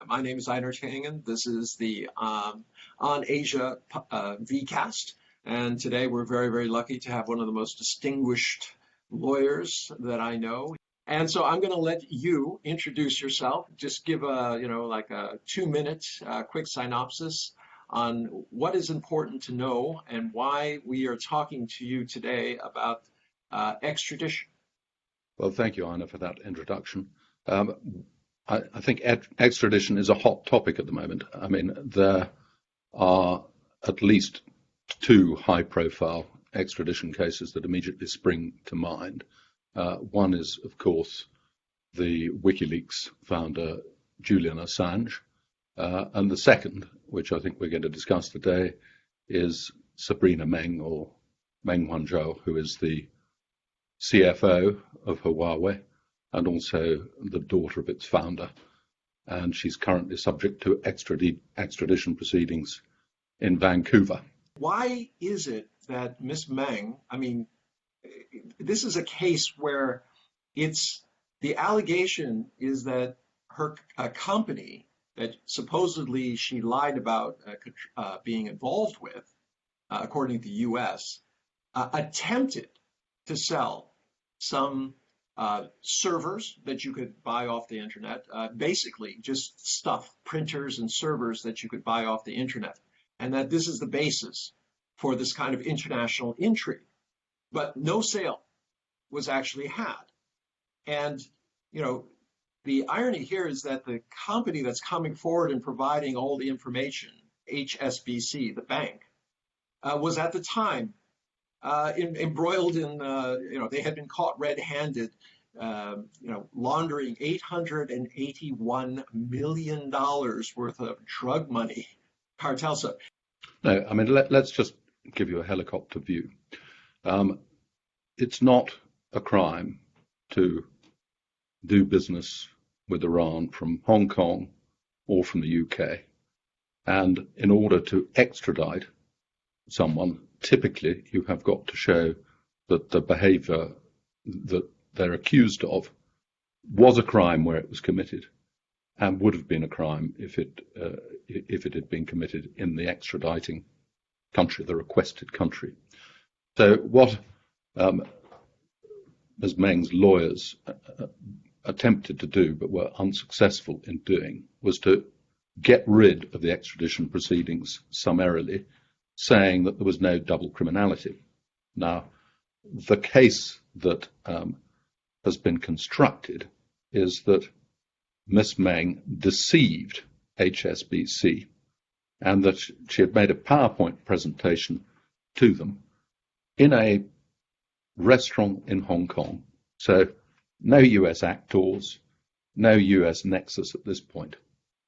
My name is Einar Tangen. This is the On Asia VCast. And today we're very, very lucky to have one of the most distinguished lawyers that I know. And so I'm going to let you introduce yourself. Just give like a 2-minute quick synopsis on what is important to know and why we are talking to you today about extradition. Well, thank you, Einar, for that introduction. I think extradition is a hot topic at the moment. I mean, there are at least 2 high-profile extradition cases that immediately spring to mind. One is, of course, the WikiLeaks founder, Julian Assange. And the second, which I think we're going to discuss today, is Sabrina Meng, or Meng Wanzhou, who is the CFO of Huawei and also the daughter of its founder. And she's currently subject to extradition proceedings in Vancouver. Why is it that Miss Meng, this is a case where the allegation is that her company that supposedly she lied about being involved with, according to the U.S., attempted to sell some servers that you could buy off the internet, basically just stuff, printers and servers that you could buy off the internet, and that this is the basis for this kind of international intrigue. But no sale was actually had. And, the irony here is that the company that's coming forward and providing all the information, HSBC, the bank, was at the time embroiled in, they had been caught red-handed, laundering $881 million worth of drug money, cartel stuff. No, let's just give you a helicopter view. It's not a crime to do business with Iran from Hong Kong or from the UK. And in order to extradite someone, typically you have got to show that the behavior that they're accused of was a crime where it was committed and would have been a crime if it had been committed in the extraditing country, the requested country. So what Ms. Meng's lawyers attempted to do but were unsuccessful in doing was to get rid of the extradition proceedings summarily, saying that there was no double criminality. Now, the case that has been constructed is that Miss Meng deceived HSBC and that she had made a PowerPoint presentation to them in a restaurant in Hong Kong. So no US actors, no US nexus at this point.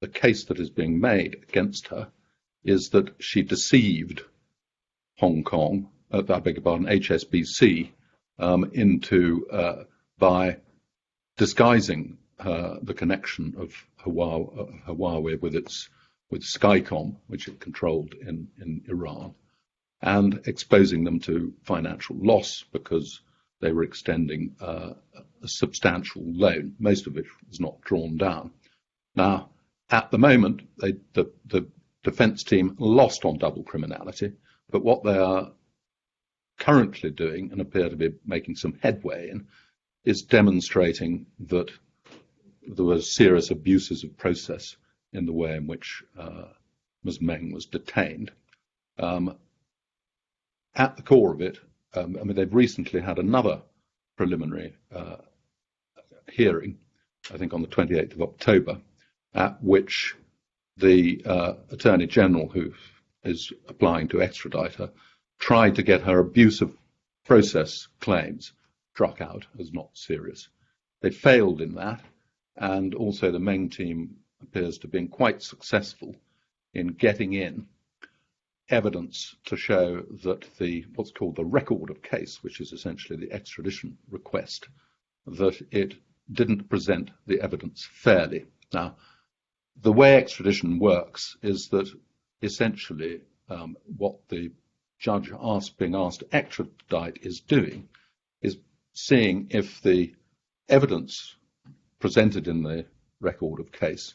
The case that is being made against her is that she deceived Hong Kong, HSBC, by disguising the connection of Huawei with Skycom, which it controlled in Iran, and exposing them to financial loss because they were extending a substantial loan, most of which was not drawn down. Now, at the moment, the defense team lost on double criminality, but what they are currently doing and appear to be making some headway in is demonstrating that there were serious abuses of process in the way in which Ms. Meng was detained. At the core of it, they've recently had another preliminary hearing, I think on the 28th of October, at which the Attorney General, who is applying to extradite her, tried to get her abuse of process claims struck out as not serious. They failed in that, and also the Meng team appears to have been quite successful in getting in evidence to show that what's called the record of case, which is essentially the extradition request, that it didn't present the evidence fairly. Now, the way extradition works is that essentially what the judge being asked to extradite is doing is seeing if the evidence presented in the record of case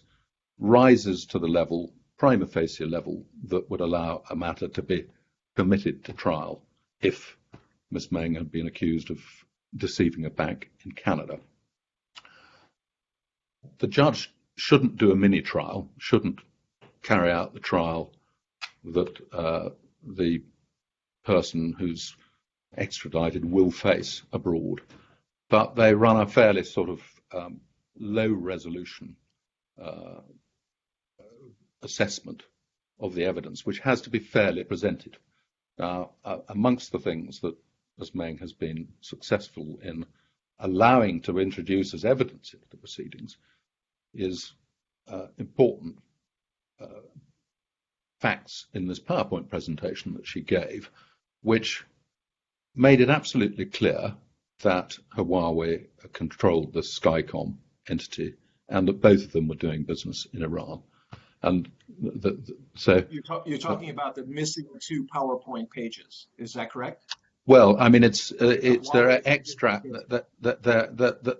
rises to the level, prima facie level, that would allow a matter to be committed to trial if Miss Meng had been accused of deceiving a bank in Canada. The judge shouldn't do a mini trial, shouldn't carry out the trial that the person who's extradited will face abroad, but they run a fairly sort of low resolution assessment of the evidence, which has to be fairly presented. Now, amongst the things that Ms. Meng has been successful in allowing to introduce as evidence into the proceedings is important facts in this PowerPoint presentation that she gave, which made it absolutely clear that Huawei controlled the Skycom entity and that both of them were doing business in Iran. And so you're talking about the missing 2 PowerPoint pages. Is that correct? Well, I mean, there are extract that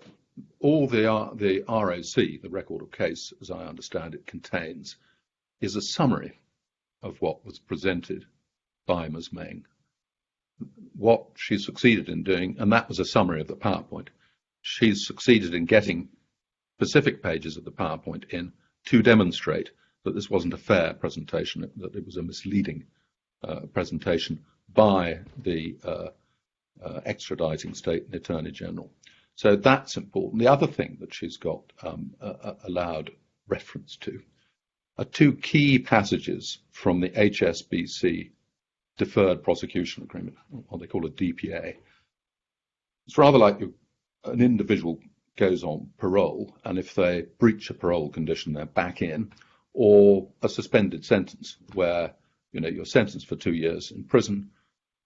all the ROC, the record of case, as I understand it, contains is a summary of what was presented by Ms. Meng, what she succeeded in doing, and that was a summary of the PowerPoint. She's succeeded in getting specific pages of the PowerPoint in to demonstrate that this wasn't a fair presentation, that it was a misleading presentation by the extraditing state and Attorney General. So that's important. The other thing that she's got allowed reference to are 2 key passages from the HSBC Deferred Prosecution Agreement, what they call a DPA. It's rather like an individual goes on parole, and if they breach a parole condition, they're back in, or a suspended sentence where you're sentenced for 2 years in prison,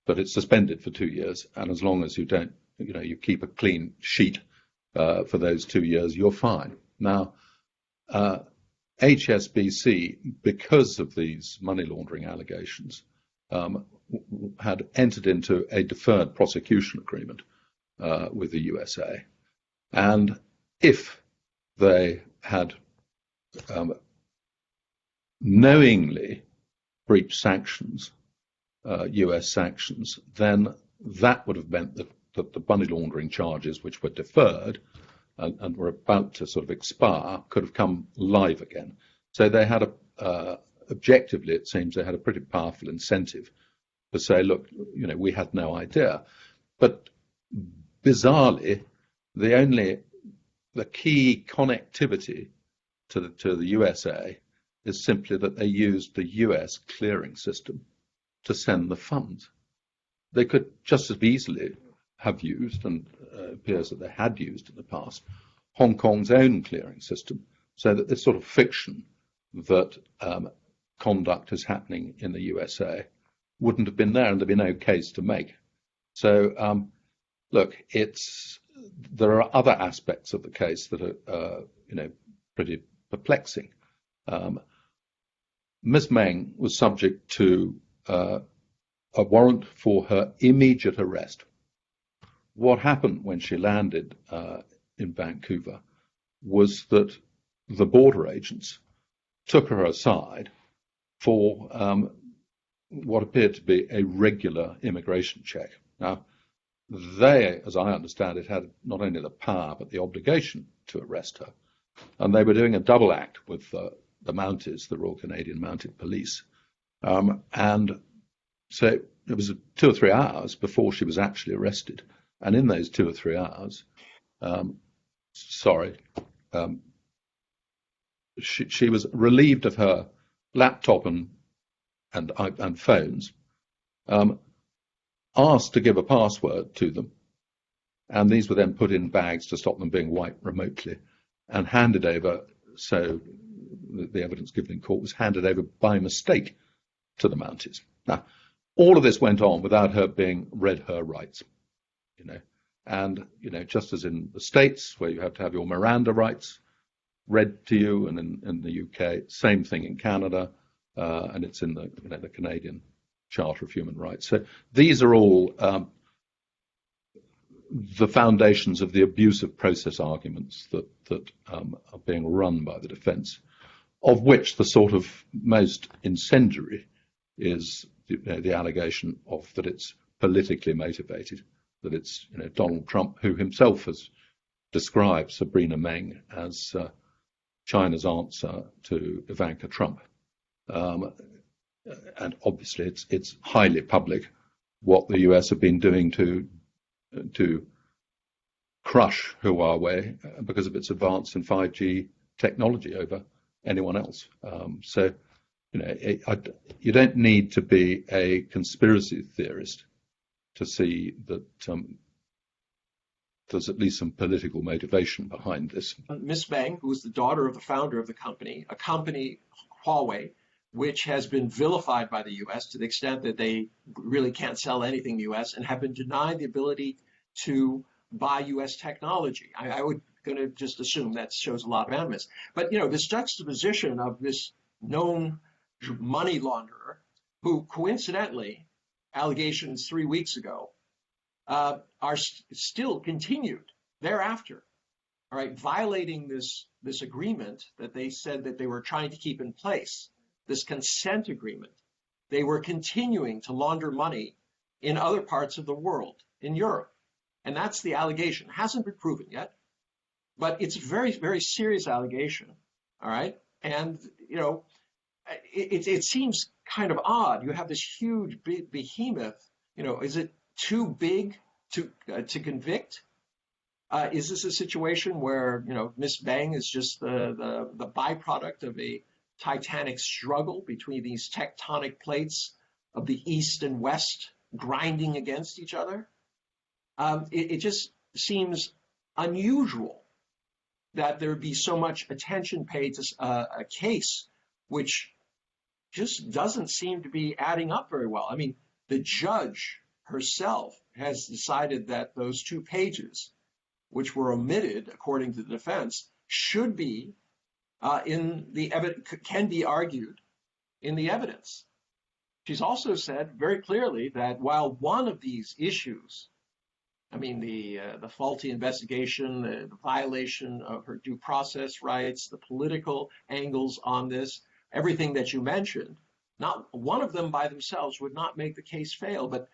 but it's suspended for 2 years, and as long as you don't, you keep a clean sheet for those 2 years, you're fine. Now, HSBC, because of these money laundering allegations, had entered into a deferred prosecution agreement with the USA, and if they had knowingly breached sanctions, US sanctions, then that would have meant that the money laundering charges, which were deferred and were about to sort of expire, could have come live again. So they had objectively, it seems, they had a pretty powerful incentive to say, look, we had no idea. But bizarrely, the key connectivity to the USA is simply that they used the US clearing system to send the funds. They could just as easily have used, and appears that they had used in the past, Hong Kong's own clearing system, so that this sort of fiction that conduct is happening in the USA wouldn't have been there, and there'd be no case to make. So, look, there are other aspects of the case that are, pretty perplexing. Ms. Meng was subject to a warrant for her immediate arrest. What happened when she landed in Vancouver was that the border agents took her aside for what appeared to be a regular immigration check. Now, they, as I understand it, had not only the power but the obligation to arrest her, and they were doing a double act with the Mounties, the Royal Canadian Mounted Police, and so it was 2 or 3 hours before she was actually arrested. And in those 2 or 3 hours, she was relieved of her laptop and phones, asked to give a password to them, and these were then put in bags to stop them being wiped remotely, and handed over. So the evidence given in court was handed over by mistake to the Mounties. Now, all of this went on without her being read her rights. And just as in the States, where you have to have your Miranda rights read to you, and in the UK, same thing in Canada, and it's in the Canadian Charter of Human Rights. So these are all the foundations of the abusive process arguments that are being run by the defence. of which the sort of most incendiary is the allegation of that it's politically motivated, that it's Donald Trump, who himself has described Sabrina Meng as China's answer to Ivanka Trump. And obviously it's highly public what the US have been doing to crush Huawei because of its advance in 5G technology over anyone else. So, you don't need to be a conspiracy theorist to see that there's at least some political motivation behind this. Miss Meng, who is the daughter of the founder of the company, a company, Huawei, which has been vilified by the U.S. to the extent that they really can't sell anything in the U.S. and have been denied the ability to buy U.S. technology. I would going to just assume that shows a lot of animus. But, this juxtaposition of this known money launderer, who coincidentally, allegations 3 weeks ago, are still continued thereafter, all right, violating this agreement that they said that they were trying to keep in place, this consent agreement. They were continuing to launder money in other parts of the world, in Europe. And that's the allegation. It hasn't been proven yet, but it's a very, very serious allegation, all right? And, it seems kind of odd. You have this huge behemoth, is it too big to convict? Is this a situation where, Miss Meng is just the byproduct of a titanic struggle between these tectonic plates of the East and West grinding against each other? It just seems unusual that there would be so much attention paid to a case which just doesn't seem to be adding up very well. I mean, the judge herself has decided that those 2 pages, which were omitted according to the defense, should be in the evidence, can be argued in the evidence. She's also said very clearly that while one of these issues, I mean, the faulty investigation, the violation of her due process rights, the political angles on this, everything that you mentioned, not one of them by themselves would not make the case fail, but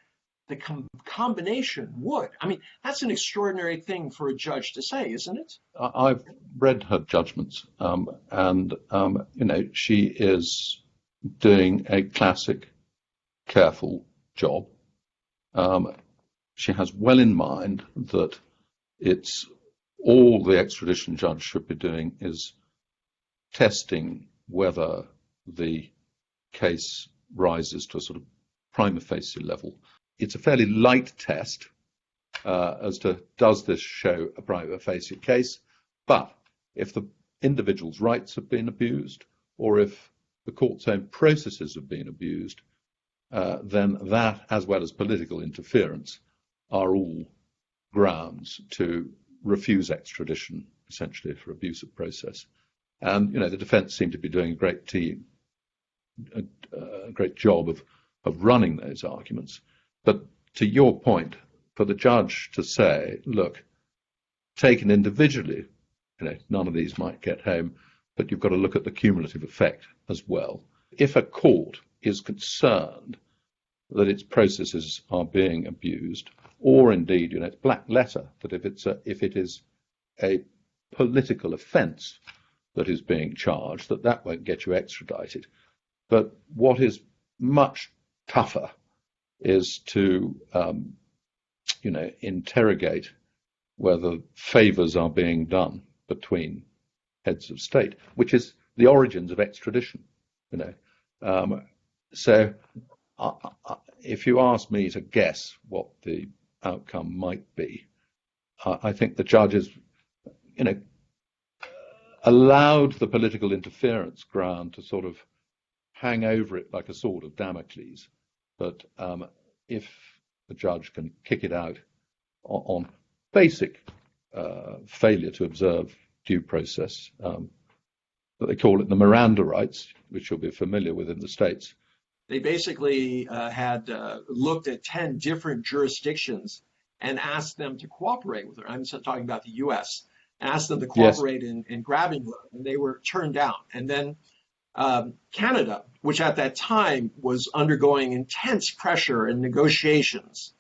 the combination would. I mean, that's an extraordinary thing for a judge to say, isn't it? I've read her judgments, and she is doing a classic, careful job. She has well in mind that it's all the extradition judge should be doing is testing whether the case rises to a sort of prima facie level. It's a fairly light test as to does this show a prima facie case, but if the individual's rights have been abused or if the court's own processes have been abused, then that, as well as political interference, are all grounds to refuse extradition, essentially for abuse of process. And the defence seem to be doing a great job of running those arguments. But to your point, for the judge to say, look, taken individually, none of these might get home, but you've got to look at the cumulative effect as well. If a court is concerned that its processes are being abused, or indeed, it's black letter that if it is a political offence that is being charged, that won't get you extradited. But what is much tougher is to, interrogate whether favours are being done between heads of state, which is the origins of extradition. So if you ask me to guess what the outcome might be, I think the judges, allowed the political interference ground to sort of hang over it like a sword of Damocles. But if the judge can kick it out on basic failure to observe due process, that they call it the Miranda rights, which you'll be familiar with in the States. They basically had looked at 10 different jurisdictions and asked them to cooperate with her. I'm talking about the U.S. and asked them to cooperate in grabbing her, and they were turned down. And then Canada, which at that time was undergoing intense pressure and negotiations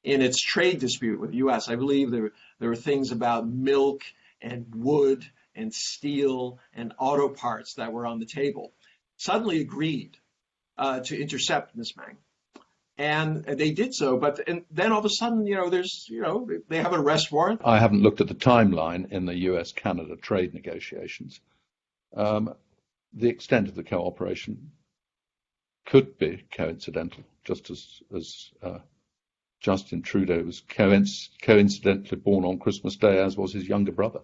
in its trade dispute with the U.S. I believe there were things about milk and wood and steel and auto parts that were on the table, suddenly agreed to intercept Miss Meng. And they did so, but and then all of a sudden, they have an arrest warrant. I haven't looked at the timeline in the US-Canada trade negotiations. The extent of the cooperation could be coincidental, just as Justin Trudeau was coincidentally born on Christmas Day, as was his younger brother,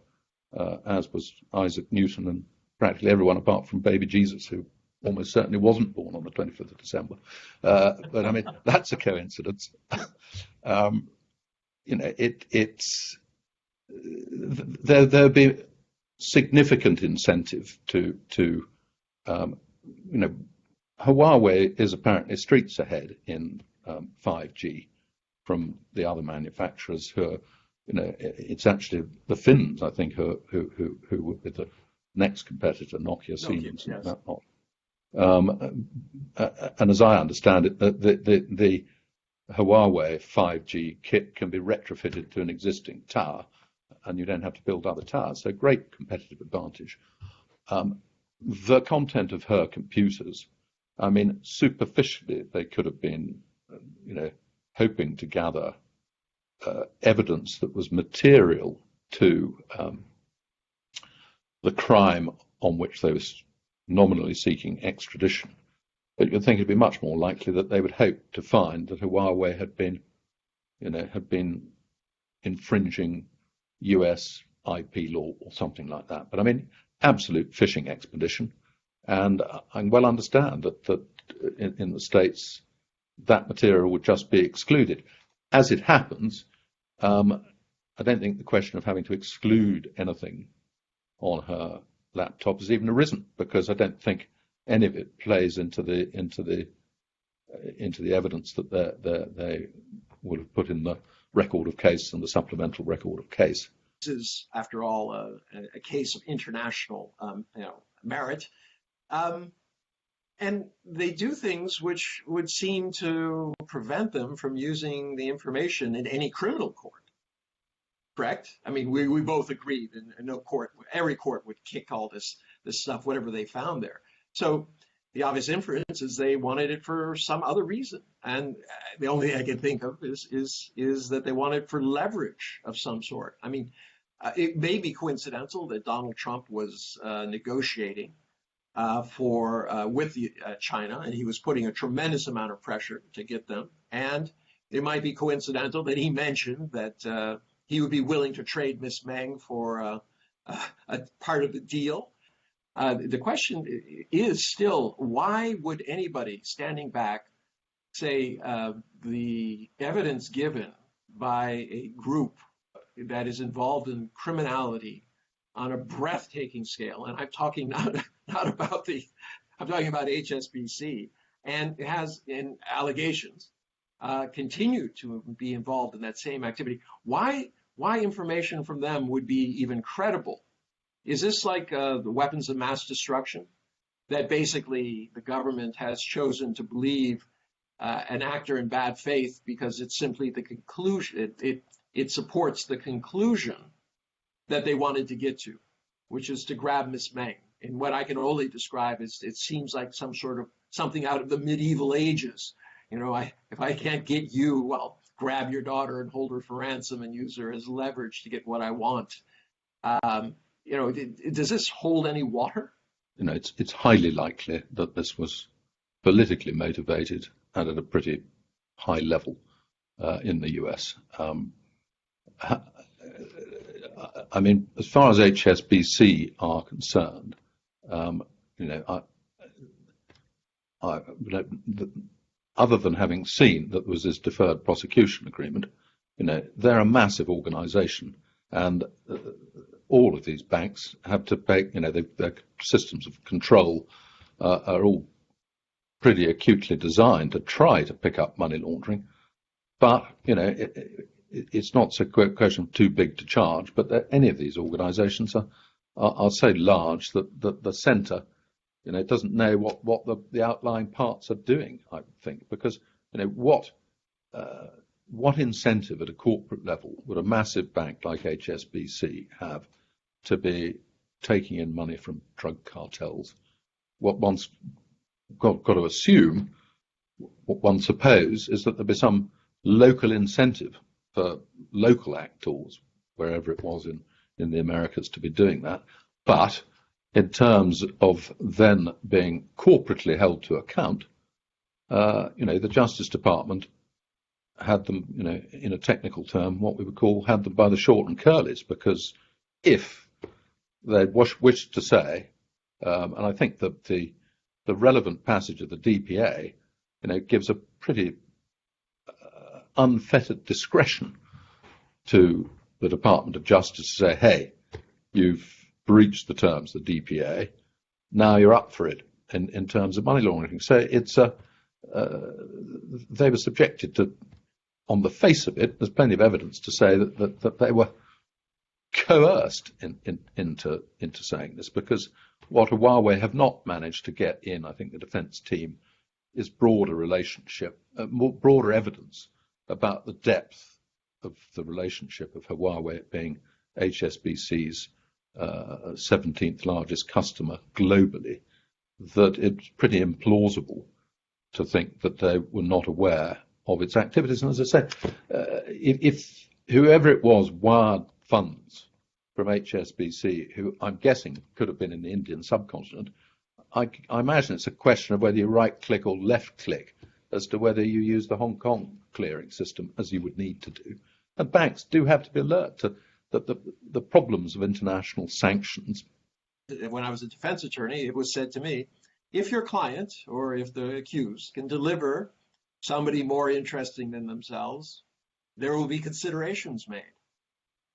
as was Isaac Newton and practically everyone apart from baby Jesus, who almost certainly wasn't born on the 25th of December. But I mean, that's a coincidence. There'll be significant incentive to Huawei is apparently streets ahead in 5G from the other manufacturers who are, it's actually the Finns, I think, who would be the next competitor, Nokia, Siemens, yes. and that lot. And as I understand it, the Huawei 5G kit can be retrofitted to an existing tower, and you don't have to build other towers. So great competitive advantage. The content of her computers, I mean, superficially, they could have been, hoping to gather evidence that was material to the crime on which they were nominally seeking extradition. But you'd think it'd be much more likely that they would hope to find that Huawei had been infringing US IP law or something like that. But I mean, absolute fishing expedition. And I well understand that in the States, that material would just be excluded. As it happens, I don't think the question of having to exclude anything on her laptop has even arisen, because I don't think any of it plays into the evidence that they would have put in the record of case and the supplemental record of case. This is, after all, a case of international, merit, and they do things which would seem to prevent them from using the information in any criminal court. Correct? I mean, we both agreed, and no court, every court would kick all this stuff, whatever they found there. So the obvious inference is they wanted it for some other reason, and the only thing I can think of is that they wanted it for leverage of some sort. I mean, it may be coincidental that Donald Trump was negotiating with China, and he was putting a tremendous amount of pressure to get them. And it might be coincidental that he mentioned that he would be willing to trade Miss Meng for a part of the deal. The question is still, why would anybody standing back say the evidence given by a group that is involved in criminality on a breathtaking scale, and I'm talking not about I'm talking about HSBC, and it has in allegations continue to be involved in that same activity. Why information from them would be even credible? Is this like the weapons of mass destruction, that basically the government has chosen to believe an actor in bad faith because it's simply the conclusion, it supports the conclusion that they wanted to get to, which is to grab Miss Meng. And what I can only describe is it seems like some sort of something out of the medieval ages. If I can't get you, well, grab your daughter and hold her for ransom and use her as leverage to get what I want. Does this hold any water? It's highly likely that this was politically motivated and at a pretty high level in the US. I mean, as far as HSBC are concerned, other than having seen that there was this deferred prosecution agreement, they're a massive organisation, and all of these banks have to pay. Their systems of control are all pretty acutely designed to try to pick up money laundering, but it's not a question of too big to charge. But any of these organisations are so large that the centre it doesn't know what the outlying parts are doing, I would think, because what incentive at a corporate level would a massive bank like HSBC have to be taking in money from drug cartels? What one's got to assume, what one suppose, is that there'll be some local incentive for local actors, wherever it was in the Americas, to be doing that. But in terms of then being corporately held to account, the Justice Department had them, in a technical term, what we would call had them by the short and curlies, because if they wished to say, and I think that the relevant passage of the DPA, gives a pretty unfettered discretion to the Department of Justice to say, hey, you've breached the terms of the DPA, now you're up for it in terms of money laundering. So it's they were subjected to, on the face of it, there's plenty of evidence to say that they were coerced into saying this, because what Huawei have not managed to get in, I think, the defence team, is broader broader evidence about the depth of the relationship of Huawei being HSBC's 17th largest customer globally, that it's pretty implausible to think that they were not aware of its activities. And as I said, if whoever it was wired funds from HSBC, who I'm guessing could have been in the Indian subcontinent, I imagine it's a question of whether you right-click or left-click as to whether you use the Hong Kong clearing system, as you would need to do. And banks do have to be alert to the problems of international sanctions. When I was a defense attorney, it was said to me, if your client or if the accused can deliver somebody more interesting than themselves, there will be considerations made.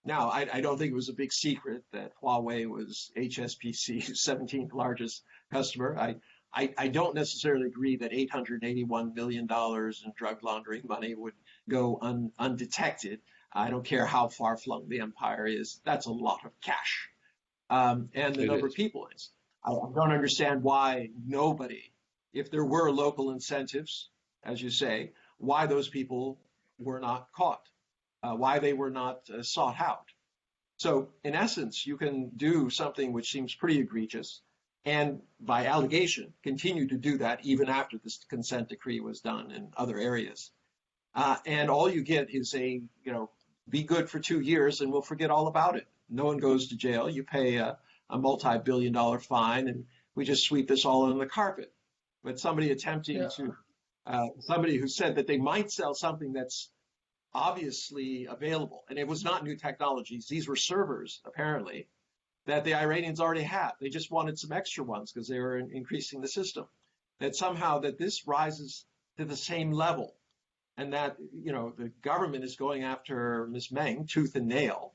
Now, I don't think it was a big secret that Huawei was HSBC's 17th largest customer. I don't necessarily agree that $881 million in drug laundering money would go undetected. I don't care how far-flung the empire is. That's a lot of cash. And the number of people is. I don't understand why nobody, if there were local incentives, as you say, why those people were not caught, why they were not sought out. So in essence, you can do something which seems pretty egregious, and by allegation, continue to do that even after this consent decree was done in other areas. And all you get is be good for 2 years and we'll forget all about it. No one goes to jail. You pay a multi-billion-dollar fine and we just sweep this all under the carpet. But somebody somebody who said that they might sell something that's obviously available, and it was not new technologies. These were servers, apparently, that the Iranians already had. They just wanted some extra ones because they were increasing the system. That somehow that this rises to the same level, and that the government is going after Ms. Meng tooth and nail,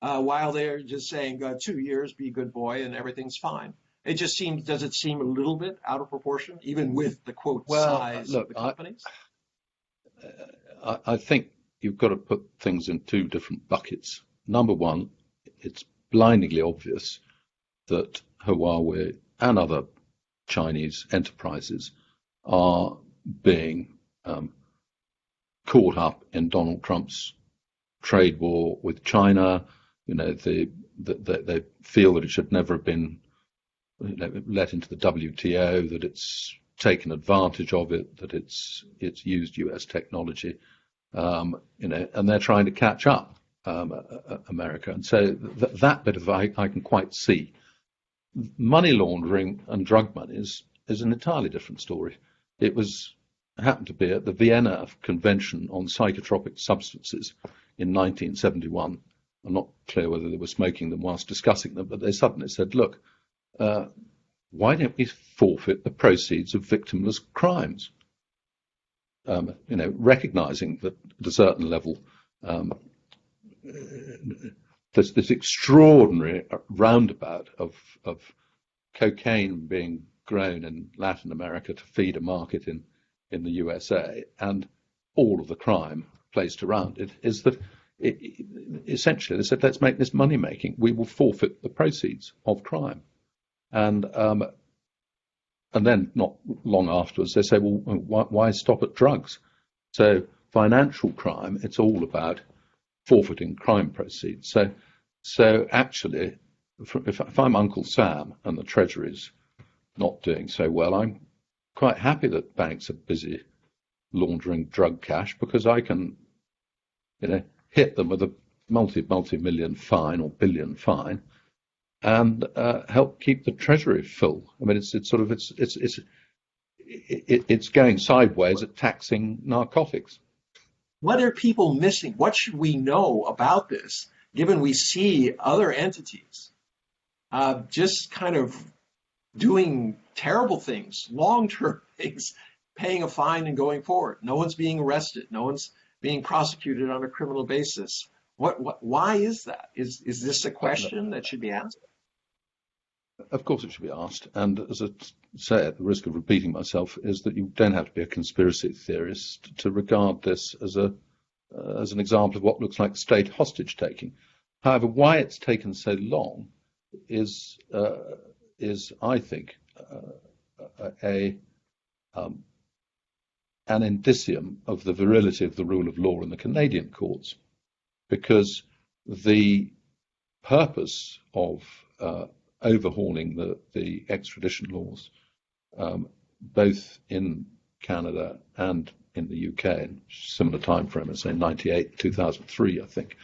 while they're just saying 2 years, be a good boy, and everything's fine. It just seems, does it seem a little bit out of proportion, even with the quote size of the companies? I think you've got to put things in two different buckets. Number one, it's blindingly obvious that Huawei and other Chinese enterprises are being caught up in Donald Trump's trade war with China. They feel that it should never have been let into the WTO, that it's taken advantage of it, that it's used US technology, and they're trying to catch up America. And so that bit of I can quite see. Money laundering and drug money is an entirely different story. It happened to be at the Vienna Convention on Psychotropic Substances in 1971. I'm not clear whether they were smoking them whilst discussing them, but they suddenly said, look, why don't we forfeit the proceeds of victimless crimes? Recognizing that at a certain level, there's this extraordinary roundabout of cocaine being grown in Latin America to feed a market in the USA, and all of the crime placed around it is that essentially they said, let's make this money making. We will forfeit the proceeds of crime. And and then not long afterwards, they say, well, why stop at drugs? So financial crime, it's all about forfeiting crime proceeds. So actually, if I'm Uncle Sam and the Treasury's not doing so well, I'm quite happy that banks are busy laundering drug cash, because I can, hit them with a multi-million fine or billion fine, and help keep the Treasury full. I mean, it's going sideways at taxing narcotics. What are people missing? What should we know about this, given we see other entities just kind of doing terrible things, long-term things, paying a fine and going forward? No one's being arrested. No one's being prosecuted on a criminal basis. Why is that? Is this a question that should be asked? Of course it should be asked. And as I say, at the risk of repeating myself, is that you don't have to be a conspiracy theorist to regard this as an example of what looks like state hostage taking. However, why it's taken so long is I think, an indicium of the virility of the rule of law in the Canadian courts, because the purpose of overhauling the extradition laws, both in Canada and in the UK, in similar time frame as say 98, 2003, I think,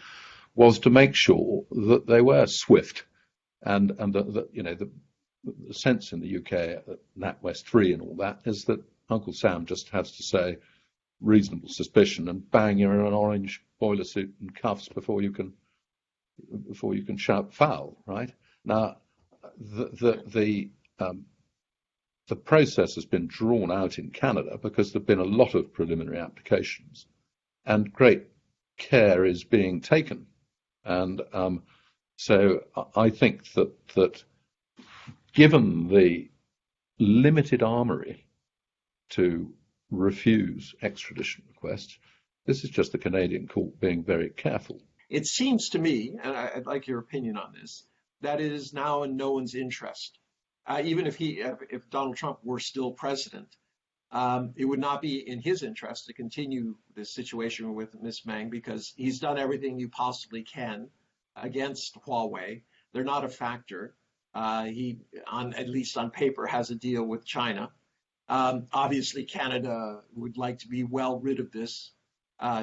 was to make sure that they were swift, and the sense in the UK, NatWest 3 and all that, is that Uncle Sam just has to say reasonable suspicion, and bang, you're in an orange boiler suit and cuffs before you can shout foul, right? Now, the process has been drawn out in Canada because there've been a lot of preliminary applications, and great care is being taken. And so I think that given the limited armory to refuse extradition requests, this is just the Canadian court being very careful. It seems to me, and I'd like your opinion on this, that it is now in no one's interest. Even if Donald Trump were still president, it would not be in his interest to continue this situation with Ms. Meng, because he's done everything you possibly can against Huawei. They're not a factor. He, at least on paper, has a deal with China. Obviously, Canada would like to be well rid of this.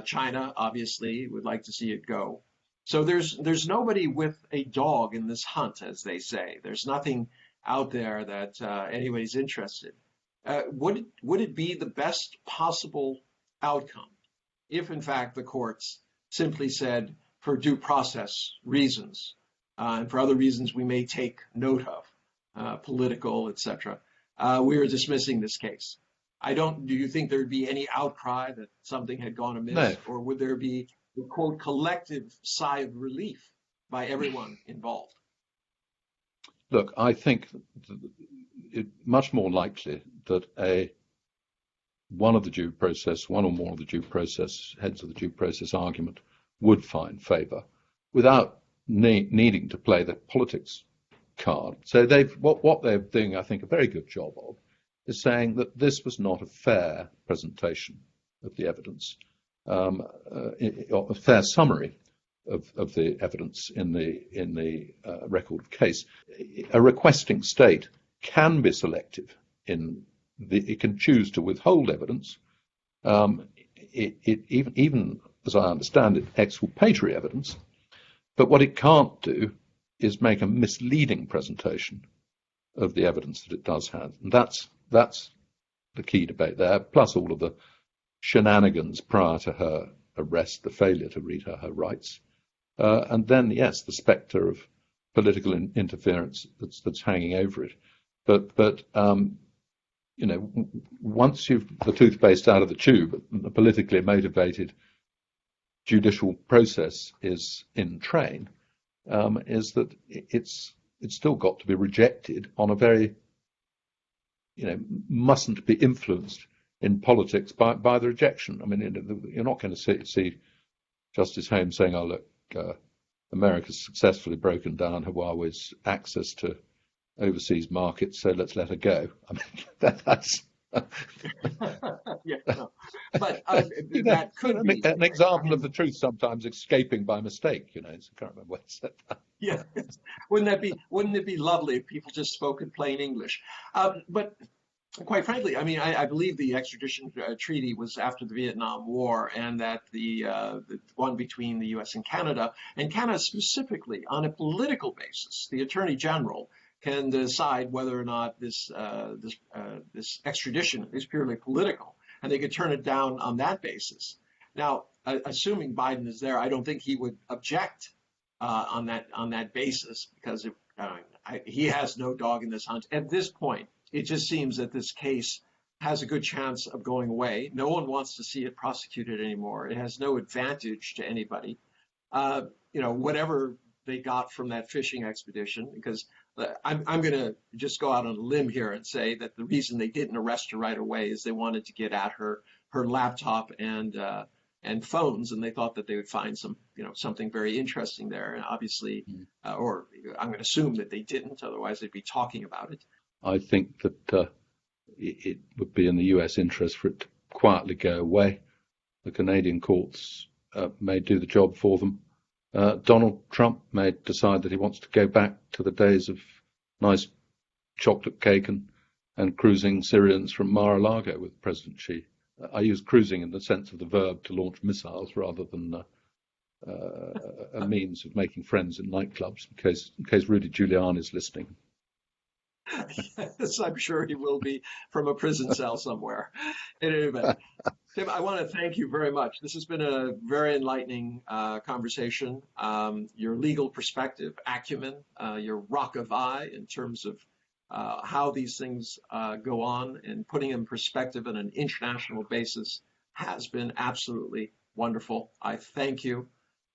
China, obviously, would like to see it go. So there's nobody with a dog in this hunt, as they say. There's nothing out there that anybody's interested. Would it be the best possible outcome if, in fact, the courts simply said, for due process reasons, and for other reasons we may take note of, political, etc., we are dismissing this case? Do you think there'd be any outcry that something had gone amiss? No. Or would there be the quote collective sigh of relief by everyone involved? Look, I think it's much more likely that one or more of the due process heads of the due process argument would find favour without needing to play the politics card. So what they're doing, I think, a very good job of, is saying that this was not a fair presentation of the evidence, a fair summary of the evidence in the record of case. A requesting state can be selective it can choose to withhold evidence, even as I understand it, exculpatory evidence. But what it can't do is make a misleading presentation of the evidence that it does have, and that's the key debate there. Plus all of the shenanigans prior to her arrest, the failure to read her rights. And then, yes, the spectre of political interference that's hanging over it. But once you've the toothpaste out of the tube, the politically motivated judicial process is in train, is that it's still got to be rejected on a very, mustn't be influenced in politics by the rejection. I mean, you're not going to see Justice Holmes saying, "Oh, look, America's successfully broken down Huawei's access to overseas markets, so let's let her go. I mean, that's Yeah, no. But that you could know, be. an I example of mean, the truth sometimes escaping by mistake. You know, I can't remember what I said that. yeah. Wouldn't it be lovely if people just spoke in plain English? But quite frankly, I mean, I believe the extradition treaty was after the Vietnam War, and that the one between the U.S. and Canada specifically, on a political basis, the Attorney General can decide whether or not this extradition is purely political, and they could turn it down on that basis. Now, assuming Biden is there, I don't think he would object on that basis because he has no dog in this hunt at this point. It just seems that this case has a good chance of going away. No one wants to see it prosecuted anymore. It has no advantage to anybody. Whatever they got from that fishing expedition, because I'm going to just go out on a limb here and say that the reason they didn't arrest her right away is they wanted to get at her laptop and phones, and they thought that they would find something very interesting there. And obviously, or I'm going to assume that they didn't, otherwise they'd be talking about it. I think that it would be in the US interest for it to quietly go away. The Canadian courts may do the job for them. Donald Trump may decide that he wants to go back to the days of nice chocolate cake and cruising Syrians from Mar-a-Lago with President Xi. I use cruising in the sense of the verb to launch missiles rather than a means of making friends in nightclubs, in case Rudy Giuliani is listening. Yes, I'm sure he will be from a prison cell somewhere. In any event, Tim, I want to thank you very much. This has been a very enlightening conversation. Your legal perspective, acumen, your rock of eye in terms of how these things go on and putting in perspective on an international basis has been absolutely wonderful. I thank you.